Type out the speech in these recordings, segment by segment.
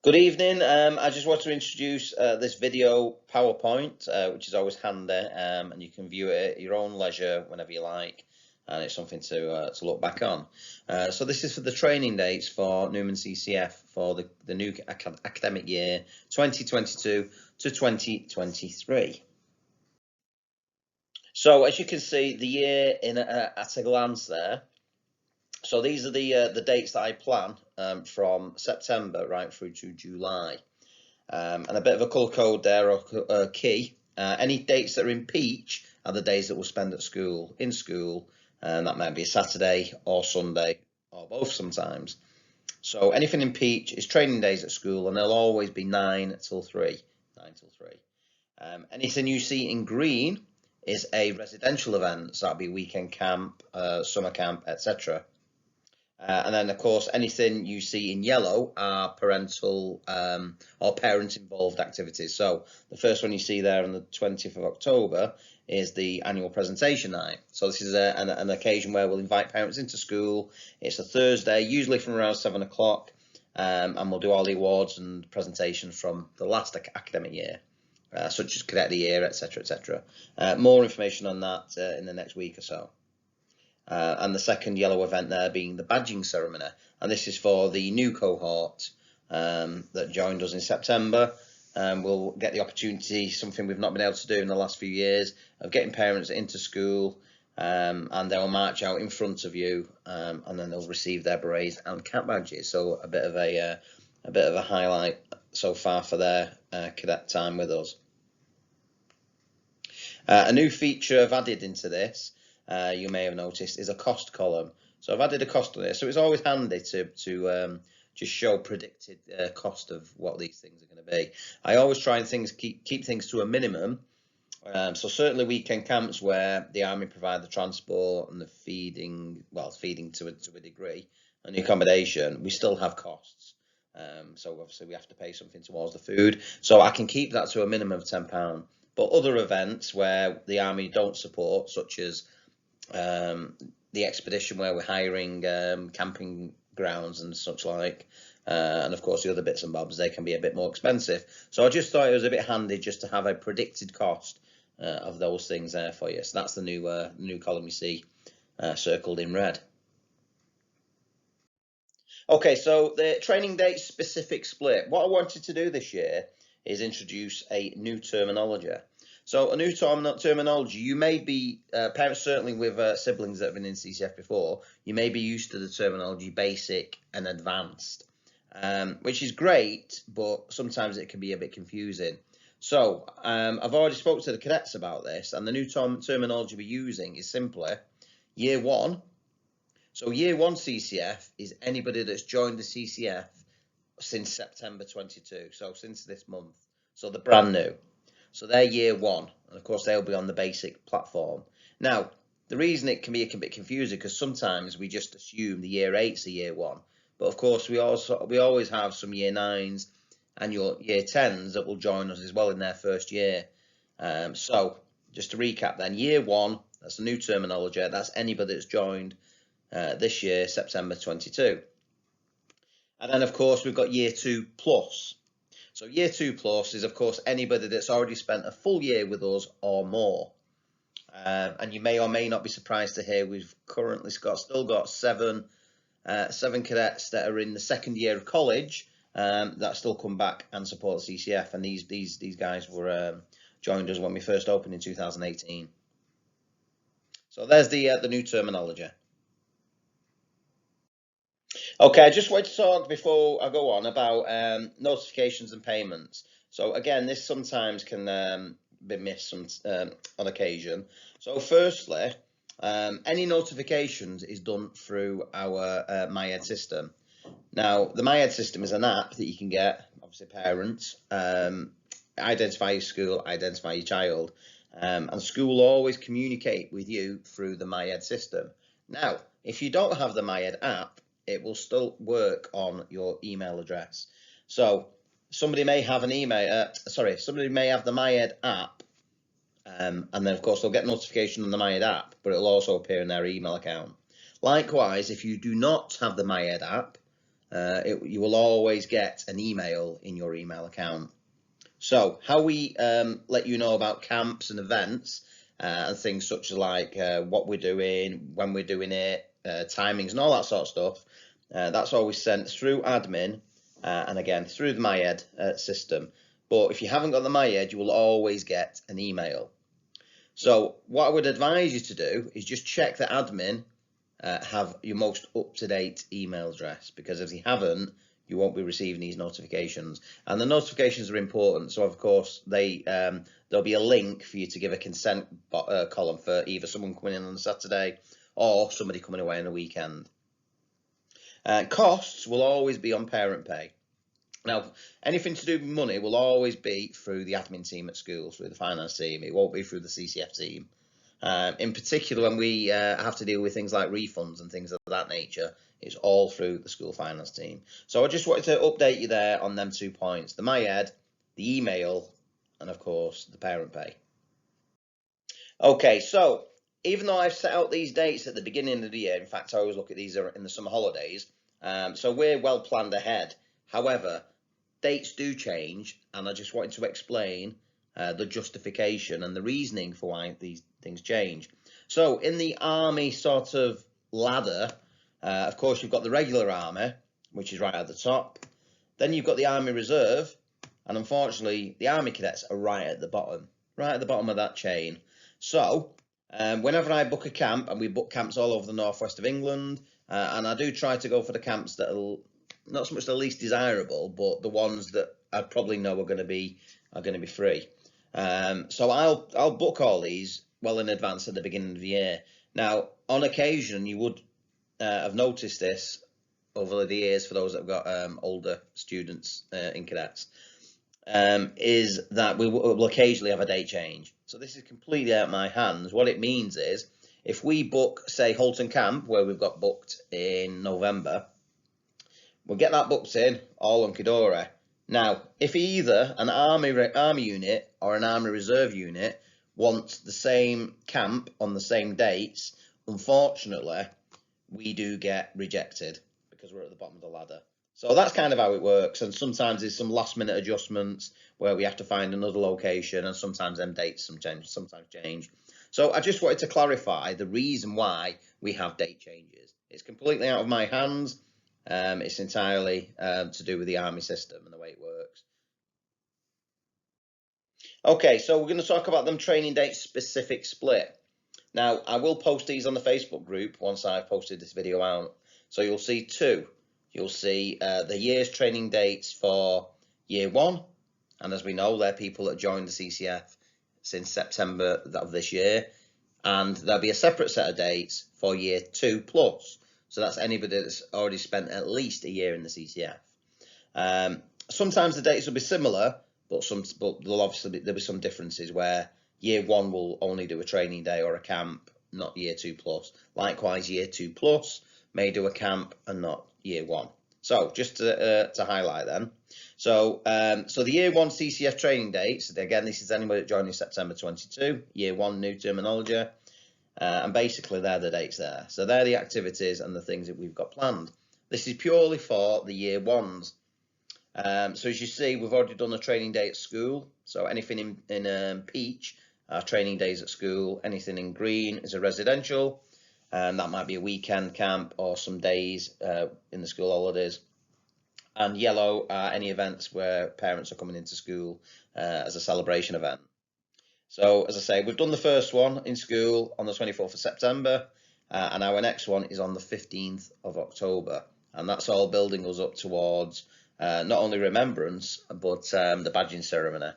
Good evening. I just want to introduce this video PowerPoint, which is always handy, and you can view it at your own leisure whenever you like, and it's something to look back on. So this is for the training dates for Newman CCF for the new academic year 2022 to 2023. So as you can see, the year at a glance there. So these are the dates that I plan from September right through to July. And a bit of a colour code there, or key. Any dates that are in peach are the days that we'll spend at school, in school, and that might be a Saturday or Sunday, or both sometimes. So anything in peach is training days at school, and they'll always be 9 till 3. Anything you see in green is a residential event, so that'll be weekend camp, summer camp, etc. And then, of course, anything you see in yellow are parental or parent-involved activities. So the first one you see there on the 20th of October is the annual presentation night. So this is an occasion where we'll invite parents into school. It's a Thursday, usually from around 7 o'clock, and we'll do all the awards and presentations from the last academic year, such as Cadet of the Year, etc., etc. More information on that in the next week or so. And the second yellow event there being the badging ceremony, and this is for the new cohort that joined us in September. We'll get the opportunity, something we've not been able to do in the last few years, of getting parents into school, and they'll march out in front of you, and then they'll receive their berets and cap badges. So a bit of a highlight so far for their cadet time with us. A new feature I've added into this, you may have noticed, is a cost column. So I've added a cost on it. So it's always handy to just show predicted cost of what these things are going to be. I always try and keep things to a minimum. So certainly weekend camps where the army provide the transport and the feeding to a degree, and the accommodation, we still have costs. So obviously we have to pay something towards the food. So I can keep that to a minimum of £10. But other events where the army don't support, such as the expedition where we're hiring camping grounds and such like, and of course the other bits and bobs, they can be a bit more expensive. So I just thought it was a bit handy just to have a predicted cost of those things there for you. So that's the new column you see circled in red. Okay, so the training date specific split. What I wanted to do this year is introduce a new terminology. So a new terminology, you may be, parents certainly with siblings that have been in CCF before, you may be used to the terminology basic and advanced, which is great, but sometimes it can be a bit confusing. So I've already spoke to the cadets about this, and the new terminology we're using is simply year one. So year one CCF is anybody that's joined the CCF since September 22, so since this month. So they're brand new. So they're year one, and of course they'll be on the basic platform. Now, the reason it can be a bit confusing because sometimes we just assume the year 8's a year one, but of course we always have some year 9s and your year 10s that will join us as well in their first year. So just to recap then, year one, that's the new terminology, that's anybody that's joined this year, September 22. And then of course we've got year 2 plus. So year 2 plus is of course anybody that's already spent a full year with us or more. And you may or may not be surprised to hear we've currently still got seven cadets that are in the second year of college that still come back and support CCF. And these guys were joined us when we first opened in 2018. So there's the new terminology. Okay, I just wanted to talk before I go on about notifications and payments. So again, this sometimes can be missed on occasion. So firstly, any notifications is done through our MyEd system. Now, the MyEd system is an app that you can get, obviously parents, identify your school, identify your child, and school will always communicate with you through the MyEd system. Now, if you don't have the MyEd app, it will still work on your email address. So somebody may have somebody may have the MyEd app, and then of course they'll get notification on the MyEd app, but it'll also appear in their email account. Likewise, if you do not have the MyEd app, you will always get an email in your email account. So how we let you know about camps and events and things such as like what we're doing, when we're doing it, timings and all that sort of stuff, that's always sent through admin and again through the MyEd system. But if you haven't got the MyEd, you will always get an email. So what I would advise you to do is just check that admin have your most up-to-date email address, because if you haven't, you won't be receiving these notifications. And the notifications are important, so of course there'll be a link for you to give a consent column for either someone coming in on a Saturday or somebody coming away on a weekend. Costs will always be on parent pay. Now, anything to do with money will always be through the admin team at school, through the finance team. It won't be through the CCF team. In particular, when we have to deal with things like refunds and things of that nature, it's all through the school finance team. So I just wanted to update you there on them 2 points: the MyEd, the email, and of course the parent pay. Okay, so even though I've set out these dates at the beginning of the year, in fact I always look at these in the summer holidays, so we're well planned ahead. However, dates do change, and I just wanted to explain the justification and the reasoning for why these things change. So in the army sort of ladder, of course you've got the regular army, which is right at the top. Then you've got the army reserve, and unfortunately the army cadets are right at the bottom of that chain. So whenever I book a camp, and we book camps all over the northwest of England, and I do try to go for the camps that are not so much the least desirable, but the ones that I probably know are going to be free. So I'll book all these well in advance at the beginning of the year. Now, on occasion, you would have noticed this over the years, for those that have got older students in cadets, is that we will occasionally have a date change. So this is completely out of my hands. What it means is, if we book, say, Halton Camp, where we've got booked in November, we'll get that booked in, all hunky-dory. Now, if either an army unit or an army reserve unit wants the same camp on the same dates, unfortunately, we do get rejected because we're at the bottom of the ladder. So that's kind of how it works, and sometimes there's some last-minute adjustments where we have to find another location, and sometimes them dates sometimes change. So I just wanted to clarify the reason why we have date changes. It's completely out of my hands. It's entirely to do with the army system and the way it works. Okay, so we're going to talk about them training date specific split. Now, I will post these on the Facebook group once I've posted this video out. So you'll see two. You'll see the year's training dates for year one. And as we know, they're people that joined the CCF since September of this year. And there'll be a separate set of dates for year 2+. So that's anybody that's already spent at least a year in the CCF. Sometimes the dates will be similar, but there'll be some differences where year one will only do a training day or a camp, not year 2+. Likewise, year 2+ may do a camp and not year one. So just to highlight then. So the year one CCF training dates, again, this is anybody that joined in September 22, year one, new terminology. And basically they're the dates there. So they're the activities and the things that we've got planned. This is purely for the year ones. So as you see, we've already done a training day at school. So anything in peach are training days at school. Anything in green is a residential. And that might be a weekend camp or some days in the school holidays. And yellow are any events where parents are coming into school as a celebration event. So, as I say, we've done the first one in school on the 24th of September, and our next one is on the 15th of October. And that's all building us up towards not only remembrance, but the badging ceremony.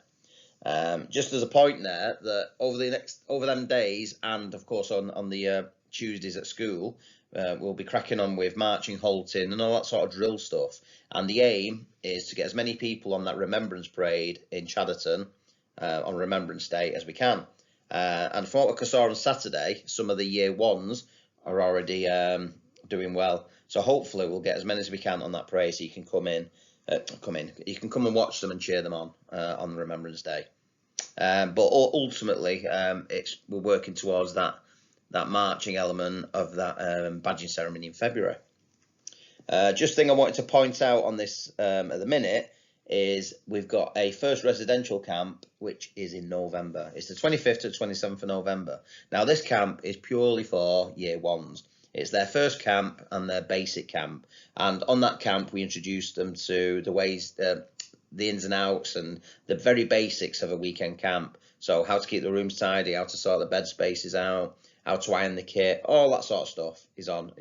Just as a point there, that over them days, and of course on the Tuesdays at school, we'll be cracking on with marching, halting, and all that sort of drill stuff. And the aim is to get as many people on that remembrance parade in Chadderton on Remembrance Day as we can. And from what I saw on Saturday, some of the year ones are already doing well. So hopefully we'll get as many as we can on that parade, so you can come in. You can come and watch them and cheer them on Remembrance Day. But ultimately, we're working towards that marching element of that badging ceremony in February. Just thing I wanted to point out on this at the minute is we've got a first residential camp, which is in November. It's the 25th to 27th of November. Now, this camp is purely for year ones. It's their first camp and their basic camp. And on that camp, we introduced them to the ways, the ins and outs and the very basics of a weekend camp. So how to keep the rooms tidy, how to sort the bed spaces out, how to iron the kit, all that sort of stuff is on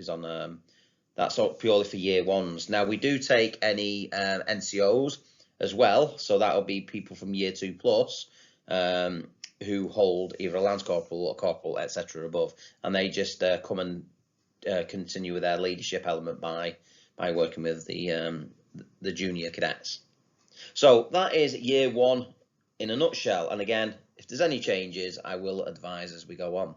that's all purely for year ones. Now, we do take any NCOs as well, so that'll be people from year 2 plus who hold either a lance corporal or corporal, etc. above, and they just come and continue with their leadership element by working with the junior cadets. So that is year 1 in a nutshell, and again, if there's any changes, I will advise as we go on.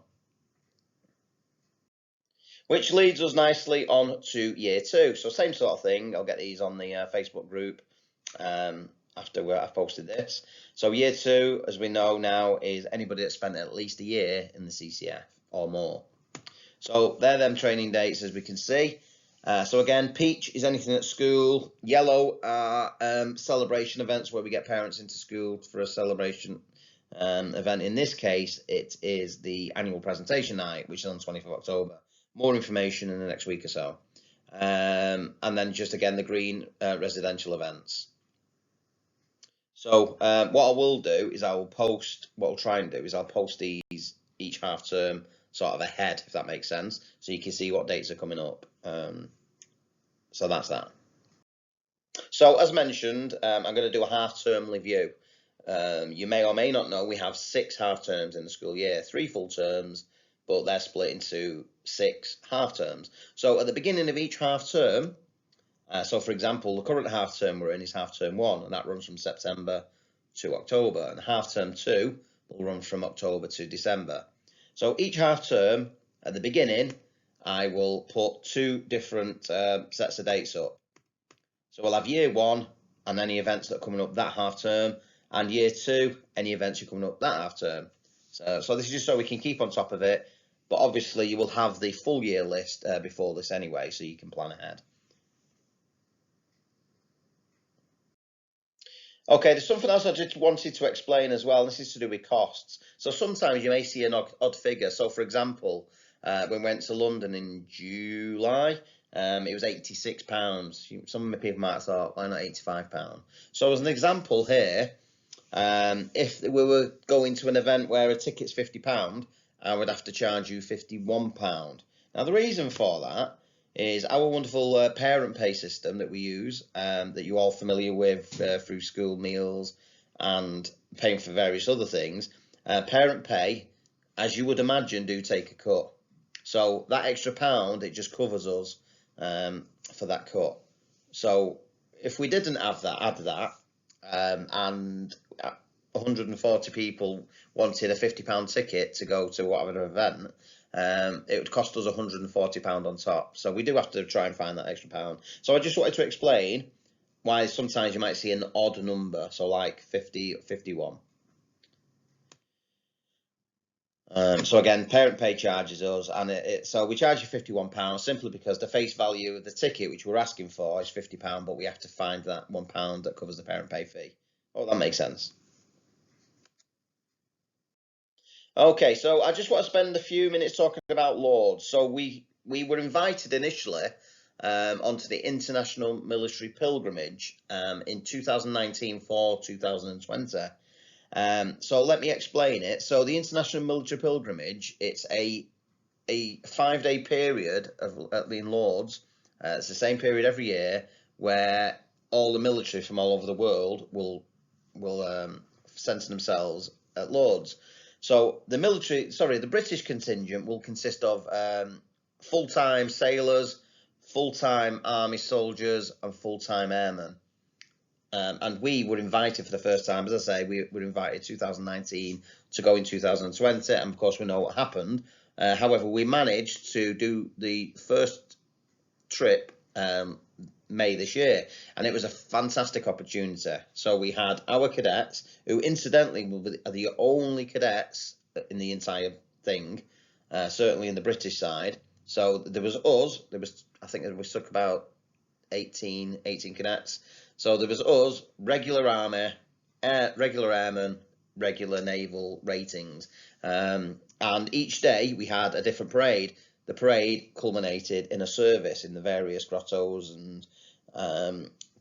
Which leads us nicely on to year 2. So same sort of thing. I'll get these on the Facebook group after I've posted this. So year 2, as we know now, is anybody that's spent at least a year in the CCF or more. So they're them training dates, as we can see. So again, peach is anything at school. Yellow are celebration events where we get parents into school for a celebration event. In this case, it is the annual presentation night, which is on 24th of October. More information in the next week or so. And then just again, the green residential events. So what I will do is I will post, what I'll try and do is I'll post these each half term sort of ahead, if that makes sense, so you can see what dates are coming up. So that's that. So as mentioned, I'm going to do a half term review. You may or may not know we have 6 half terms in the school year, 3 full terms, but they're split into 6 half terms. So at the beginning of each half term, so for example, the current half term we're in is half term 1, and that runs from September to October, and half term 2 will run from October to December. So each half term, at the beginning, I will put 2 different sets of dates up. So we'll have year 1 and any events that are coming up that half term, and year 2, any events that are coming up that half term. So this is just so we can keep on top of it, but obviously you will have the full year list before this anyway, so you can plan ahead. Okay, there's something else I just wanted to explain as well. This is to do with costs. So sometimes you may see an odd figure. So for example, when we went to London in July, it was £86. Some people might have thought, why not £85? So as an example here, if we were going to an event where a ticket's £50, I would have to charge you £51. Now the reason for that is our wonderful parent pay system that we use, that you're all familiar with through school meals and paying for various other things. Parent pay, as you would imagine, do take a cut. So that extra £1, it just covers us for that cut. So if we didn't have that, add that, and 140 people wanted a £50 ticket to go to whatever event, it would cost us £140 on top. So we do have to try and find that extra £1. So I just wanted to explain why sometimes you might see an odd number, so like 50 or 51. So again, parent pay charges us, and so we charge you £51 simply because the face value of the ticket, which we're asking for, is £50, but we have to find that £1 that covers the parent pay fee. Oh, that makes sense. Okay, so I just want to spend a few minutes talking about Lords. So we were invited initially onto the International Military Pilgrimage in 2019 for 2020. So let me explain it. So the International Military Pilgrimage, it's a 5-day period in Lords. It's the same period every year where all the military from all over the world will centre themselves at Lords. So the British contingent will consist of full-time sailors, full-time army soldiers, and full-time airmen. And we were invited for the first time, as I say, we were invited 2019 to go in 2020, and of course we know what happened. However, we managed to do the first trip May this year, and it was a fantastic opportunity. So we had our cadets, who incidentally are the only cadets in the entire thing, certainly in the British side. So there was us, I think we took about 18 cadets. So there was us, regular army, regular airmen, regular naval ratings, and each day we had a different parade. The parade culminated in a service in the various grottos and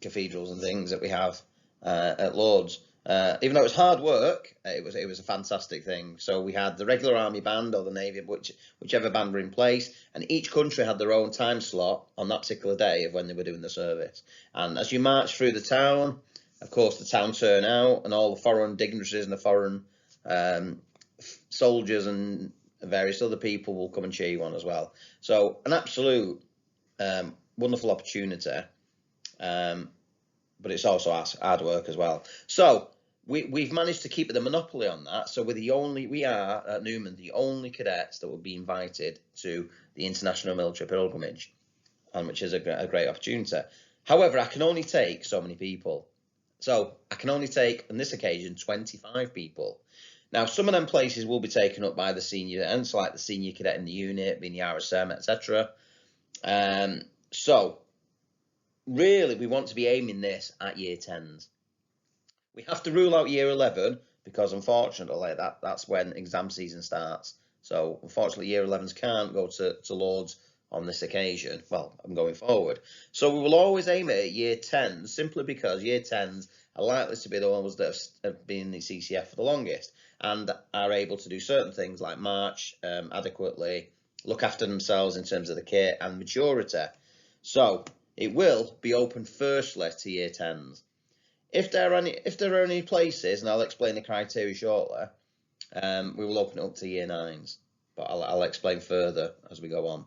cathedrals and things that we have at Lords. Even though it was hard work, it was a fantastic thing. So we had the regular army band or the navy, whichever band were in place, and each country had their own time slot on that particular day of when they were doing the service. And as you march through the town, of course, the town turn out, and all the foreign dignitaries and the foreign soldiers and various other people will come and cheer you on as well. So an absolute wonderful opportunity. But it's also hard work as well. So we've managed to keep the monopoly on that. So we are at Newman the only cadets that will be invited to the International Military Pilgrimage, which is a great opportunity. However, I can only take so many people. So I can only take, on this occasion, 25 people. Now, some of them places will be taken up by the senior ends, like the senior cadet in the unit, being the RSM, etc. So really, we want to be aiming this at year 10s. We have to rule out year 11 because, unfortunately, that's when exam season starts. So, unfortunately, year 11s can't go to Lords on this occasion. Well, I'm going forward. So, we will always aim at year 10s simply because year 10s are likely to be the ones that have been in the CCF for the longest and are able to do certain things like march adequately, look after themselves in terms of the kit and maturity. So, it will be open firstly to year 10s. If there are any places, and I'll explain the criteria shortly, we will open it up to year 9s. But I'll explain further as we go on.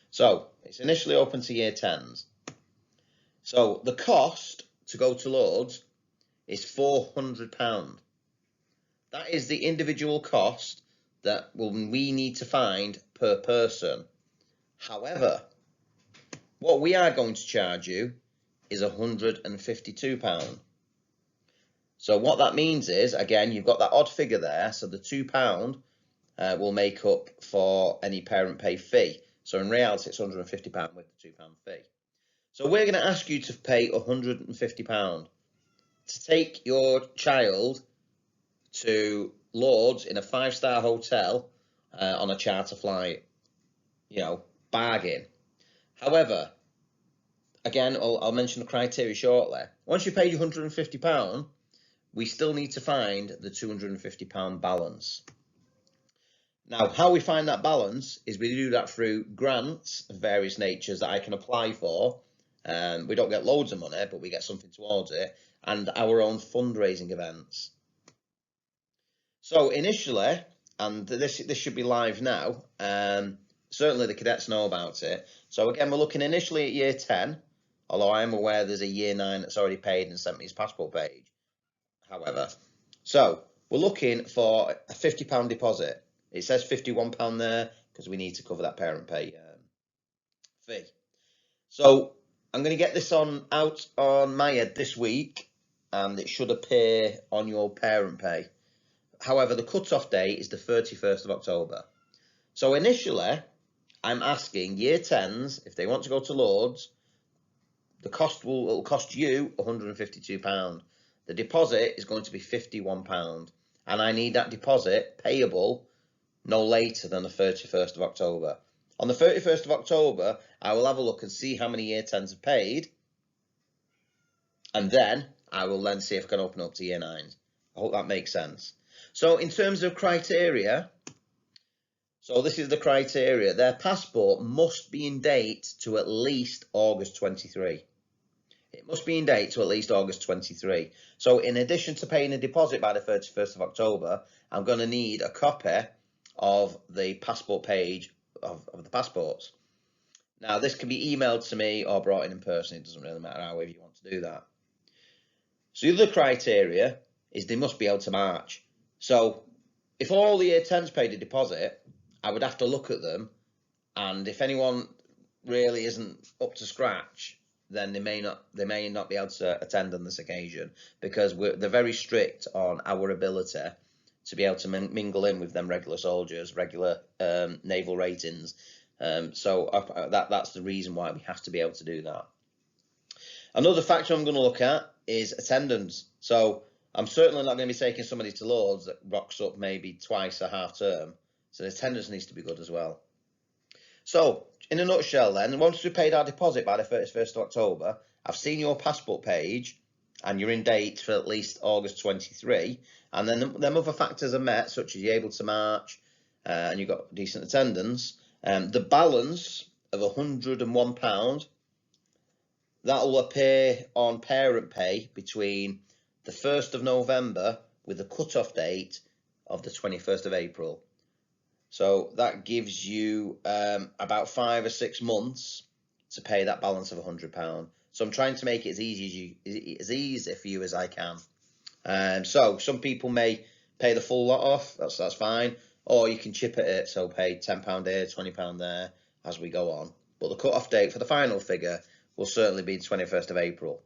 So it's initially open to year 10s. So the cost to go to Lords is £400. That is the individual cost that we need to find per person. However, what we are going to charge you is £152. So what that means is, again, you've got that odd figure there, so the £2 will make up for any parent pay fee. So in reality, it's £150 with the £2 fee. So we're going to ask you to pay £150 to take your child to Lords in a 5-star hotel on a charter flight. You know, bargain. However, again, I'll mention the criteria shortly. Once you've paid your £150, we still need to find the £250 balance. Now, how we find that balance is we do that through grants of various natures that I can apply for. We don't get loads of money, but we get something towards it, and our own fundraising events. So initially, and this should be live now, certainly the cadets know about it. So again, we're looking initially at year 10, although I am aware there's a year 9 that's already paid and sent me his passport page. However, so we're looking for a £50 deposit. It says £51 there because we need to cover that parent pay fee. So I'm going to get this out on my head this week, and it should appear on your parent pay. However, the cut-off date is the 31st of October. So initially, I'm asking year 10s, if they want to go to Lords, the cost will cost you £152. The deposit is going to be £51, and I need that deposit payable no later than the 31st of October. On the 31st of October, I will have a look and see how many year 10s have paid, and then I will then see if I can open up to year 9s. I hope that makes sense. So in terms of criteria, so this is the criteria. Their passport must be in date to at least August 23. It must be in date to at least August 23. So in addition to paying a deposit by the 31st of October, I'm going to need a copy of the passport page of the passports. Now, this can be emailed to me or brought in person. It doesn't really matter however you want to do that. So the other criteria is they must be able to march. So if all the year 10s paid a deposit, I would have to look at them, and if anyone really isn't up to scratch, then they may not be able to attend on this occasion, because they're very strict on our ability to be able to mingle in with them regular soldiers, regular naval ratings. So that's the reason why we have to be able to do that. Another factor I'm going to look at is attendance. So I'm certainly not going to be taking somebody to Lords that rocks up maybe twice a half term. So the attendance needs to be good as well. So in a nutshell then, once we paid our deposit by the 31st of October, I've seen your passport page and you're in date for at least August 23. And then them other factors are met, such as you're able to march and you've got decent attendance. The balance of £101, that will appear on parent pay between the 1st of November with the cut-off date of the 21st of April. So that gives you about 5 or 6 months to pay that balance of £100. So I'm trying to make it as easy for you as I can. So some people may pay the full lot off. That's fine. Or you can chip at it. So pay £10 here, £20 there as we go on. But the cut-off date for the final figure will certainly be the 21st of April.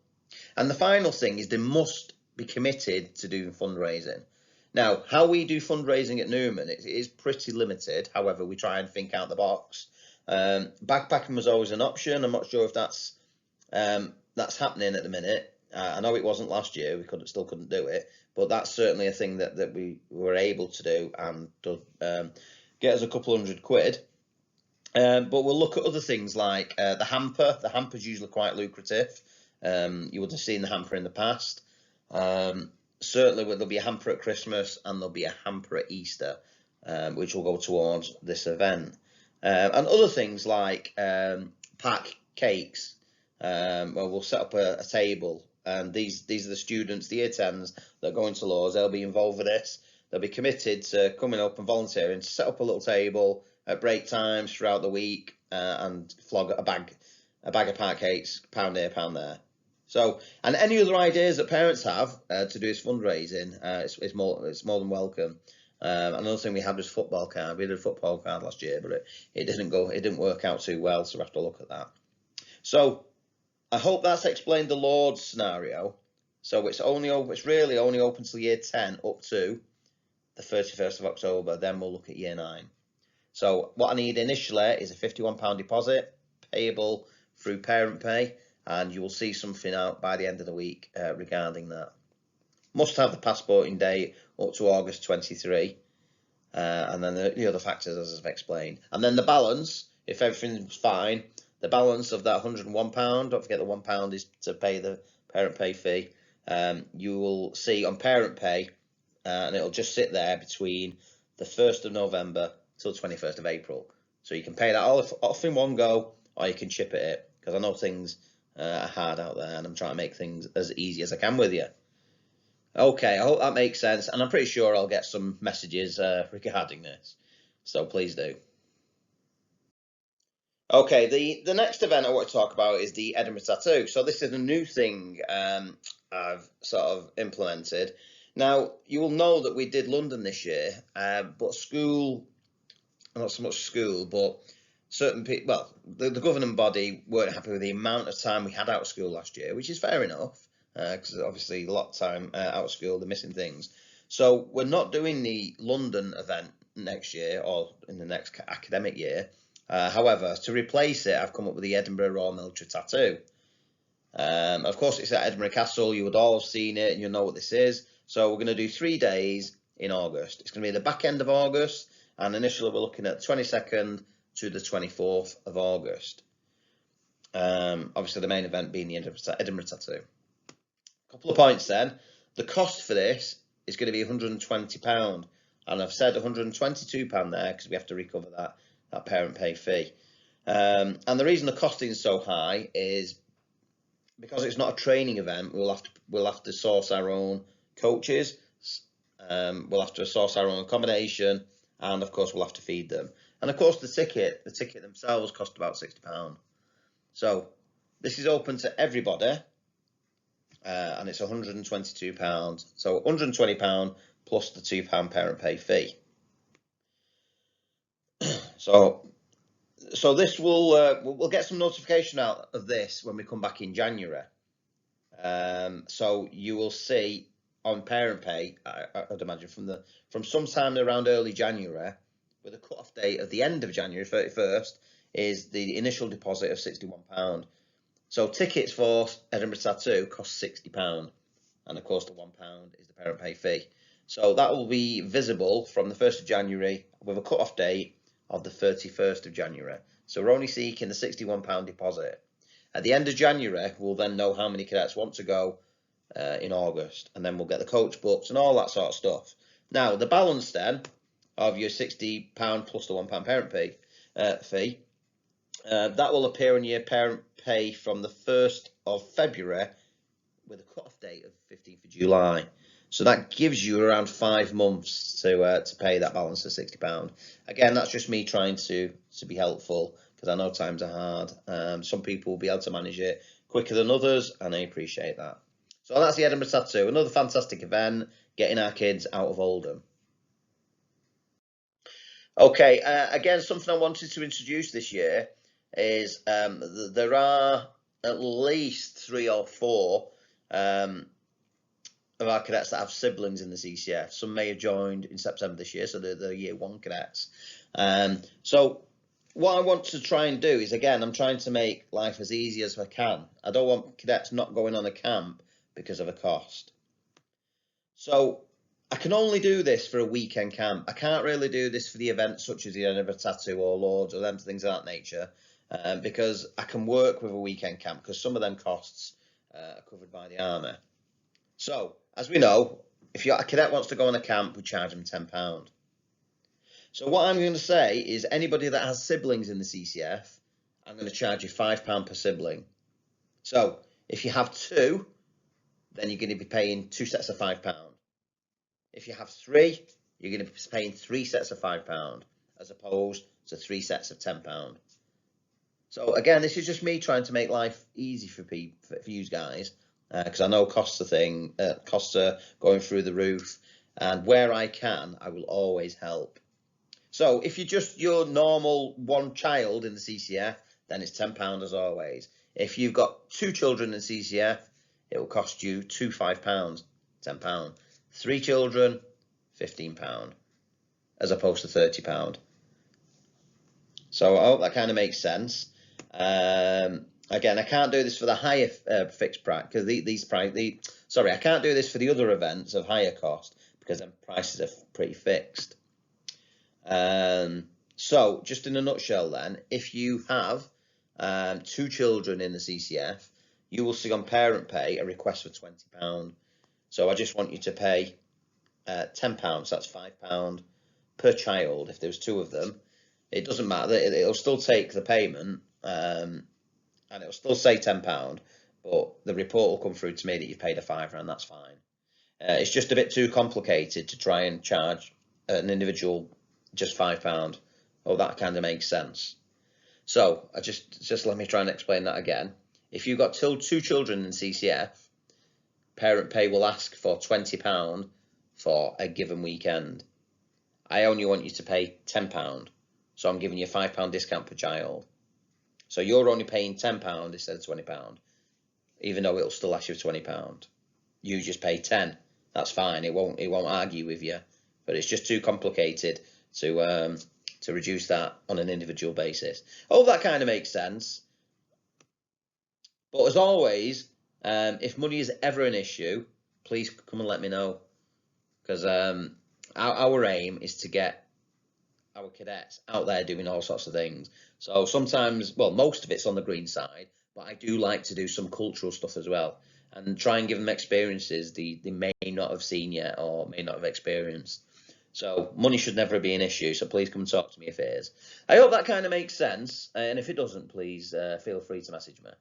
And the final thing is they must be committed to doing fundraising. Now, how we do fundraising at Newman, it is pretty limited. However, we try and think out the box. Backpacking was always an option. I'm not sure if that's happening at the minute. I know it wasn't last year. We still couldn't do it, but that's certainly a thing that we were able to do and get us a couple £100. But we'll look at other things like the hamper. The hamper's usually quite lucrative. You would have seen the hamper in the past. Certainly there'll be a hamper at Christmas and there'll be a hamper at Easter, which will go towards this event. And other things like pack cakes. Well, we'll set up a table, and these are the students, the year 10s that go into Laws. They'll be involved with this. They'll be committed to coming up and volunteering to set up a little table at break times throughout the week and flog a bag of pack cakes, £1 here, £1 there. So, and any other ideas that parents have to do this fundraising, it's more than welcome. Another thing we had was football card. We did a football card last year, but it didn't work out too well, so we have to look at that. So I hope that's explained the Lord's scenario. So it's really only open till year 10 up to the 31st of October. Then we'll look at year 9. So what I need initially is a £51 deposit payable through parent pay, and you will see something out by the end of the week regarding that. Must have the passport in date up to August 23, and then the other factors as I've explained. And then the balance, if everything's fine, the balance of that £101, don't forget the £1 is to pay the parent pay fee. You will see on parent pay, and it'll just sit there between the 1st of November till 21st of April. So you can pay that all off in one go, or you can chip at it, because I know things are hard out there and I'm trying to make things as easy as I can with you. Okay, I hope that makes sense, and I'm pretty sure I'll get some messages regarding this, so please do. Okay, the next event I want to talk about is the Edinburgh Tattoo. So this is a new thing I've sort of implemented. Now, you will know that we did London this year, but school, not so much school, but certain people, well, the governing body weren't happy with the amount of time we had out of school last year, which is fair enough, because obviously a lot of time out of school, they're missing things. So we're not doing the London event next year or in the next academic year. However, to replace it, I've come up with the Edinburgh Royal Military Tattoo. Of course, it's at Edinburgh Castle. You would all have seen it and you'll know what this is. So we're going to do 3 days in August. It's going to be the back end of August, and initially we're looking at 22nd to the 24th of August. Obviously, the main event being the Edinburgh Tattoo. A couple of points then. The cost for this is going to be £120, and I've said £122 there because we have to recover that parent pay fee. And the reason the costing is so high is because it's not a training event. We'll have to source our own coaches. We'll have to source our own accommodation, and of course we'll have to feed them. And of course the ticket themselves cost about £60. So this is open to everybody, and it's £122. So £120 plus the £2 parent pay fee. So this we'll get some notification out of this when we come back in January. So you will see on parent pay, I'd imagine from sometime around early January, with a cut-off date at the end of January 31st, is the initial deposit of £61. So tickets for Edinburgh Tattoo cost £60, and of course the £1 is the parent pay fee. So that will be visible from the 1st of January with a cut-off date of the 31st of January. So we're only seeking the £61 deposit. At the end of January, we'll then know how many cadets want to go in August, and then we'll get the coach books and all that sort of stuff. Now, the balance then of your £60 plus the £1 parent pay fee, that will appear on your parent pay from the 1st of February with a cut-off date of 15th of July. So that gives you around 5 months to pay that balance of £60. Again, that's just me trying to be helpful, because I know times are hard. Some people will be able to manage it quicker than others, and I appreciate that. So that's the Edinburgh Tattoo, another fantastic event, getting our kids out of Oldham. Okay, again, something I wanted to introduce this year is there are at least 3 or 4 of our cadets that have siblings in the CCF. Some may have joined in September this year, so they're year 1 cadets. So what I want to try and do is, again, I'm trying to make life as easy as I can. I don't want cadets not going on a camp because of a cost. So I can only do this for a weekend camp. I can't really do this for the events such as the Edinburgh Tattoo or Lords or them things of that nature, because I can work with a weekend camp, because some of them costs are covered by the Army. So, as we know, if a cadet wants to go on a camp, we charge them £10. So what I'm going to say is, anybody that has siblings in the CCF, I'm going to charge you £5 per sibling. So if you have 2, then you're going to be paying 2 sets of £5. If you have 3, you're going to be paying 3 sets of £5, as opposed to 3 sets of £10. So again, this is just me trying to make life easy for you guys, because I know costs are going through the roof, and where I can, I will always help. So if you're just your normal 1 child in the CCF, then it's £10 as always. If you've got 2 children in CCF, it will cost you £5, £10. 3 children, £15, as opposed to £30. So I hope that kind of makes sense. Again, I can't do this for the higher fixed price, because I can't do this for the other events of higher cost, because then prices are pretty fixed. So just in a nutshell then, if you have 2 children in the CCF, you will see on parent pay a request for £20. So I just want you to pay £10, so that's £5 per child. If there's 2 of them, it doesn't matter, it'll still take the payment, and it'll still say £10, but the report will come through to me that you've paid a £5, and that's fine. It's just a bit too complicated to try and charge an individual just £5. Oh, that kind of makes sense. So just let me try and explain that again. If you've got 2 children in CCF, parent pay will ask for £20 for a given weekend. I only want you to pay £10, so I'm giving you a £5 discount per child. So you're only paying £10 instead of £20, even though it'll still ask you for £20. You just pay 10. That's fine. It won't argue with you, but it's just too complicated to reduce that on an individual basis. Oh, that kind of makes sense. But as always, if money is ever an issue, please come and let me know, because our aim is to get our cadets out there doing all sorts of things. So sometimes, well, most of it's on the green side, but I do like to do some cultural stuff as well, and try and give them experiences they may not have seen yet or may not have experienced. So money should never be an issue, so please come and talk to me if it is. I hope that kind of makes sense, and if it doesn't, please feel free to message me.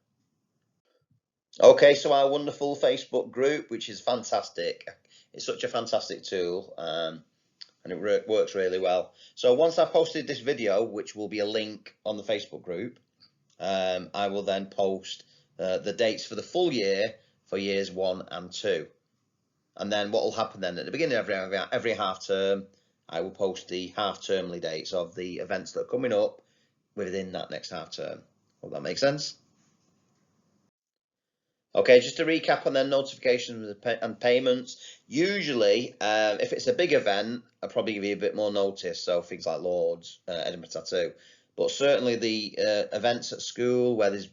Okay, so our wonderful Facebook group, which is fantastic. It's such a fantastic tool, and it works really well. So once I've posted this video, which will be a link on the Facebook group, I will then post the dates for the full year for years 1 and 2. And then what will happen then, at the beginning of every half term, I will post the half-termly dates of the events that are coming up within that next half term. Hope that makes sense. Okay, just to recap on their notifications and payments. Usually, if it's a big event, I'll probably give you a bit more notice, so things like Lords, Edinburgh Tattoo. But certainly the events at school where there's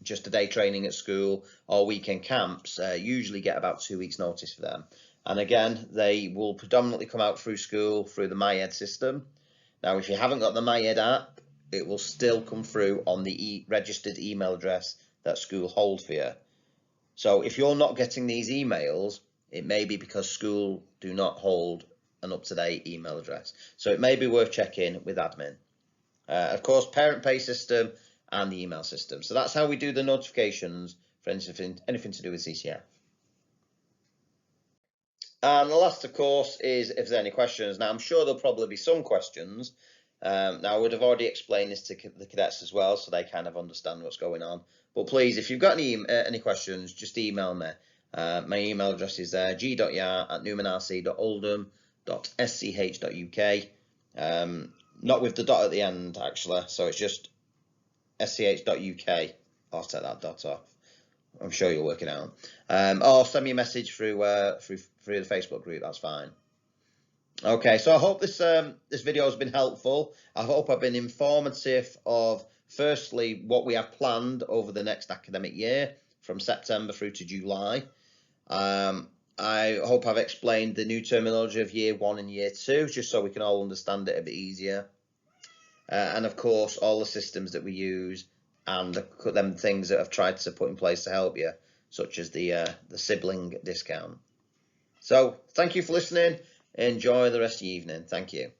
just a day training at school or weekend camps, usually get about 2 weeks notice for them. And again, they will predominantly come out through school through the MyEd system. Now, if you haven't got the MyEd app, it will still come through on the registered email address that school hold for you. So if you're not getting these emails, it may be because school do not hold an up-to-date email address. So it may be worth checking with admin. Of course, parent pay system and the email system. So that's how we do the notifications for anything to do with CCF. And the last, of course, is if there's any questions. Now, I'm sure there'll probably be some questions. Now, I would have already explained this to the cadets as well, so they kind of understand what's going on. But please, if you've got any questions, just email me. My email address is there, g.yarr@newmanrc.oldham.sch.uk. Not with the dot at the end, actually, so it's just sch.uk. I'll take that dot off. I'm sure you'll work it out. Or send me a message through the Facebook group. That's fine. Okay, so I hope this video has been helpful. I hope I've been informative of, firstly, what we have planned over the next academic year from September through to July. I hope I've explained the new terminology of year 1 and year 2, just so we can all understand it a bit easier. And of course, all the systems that we use and them things that I've tried to put in place to help you, such as the sibling discount. So thank you for listening. Enjoy the rest of the evening. Thank you.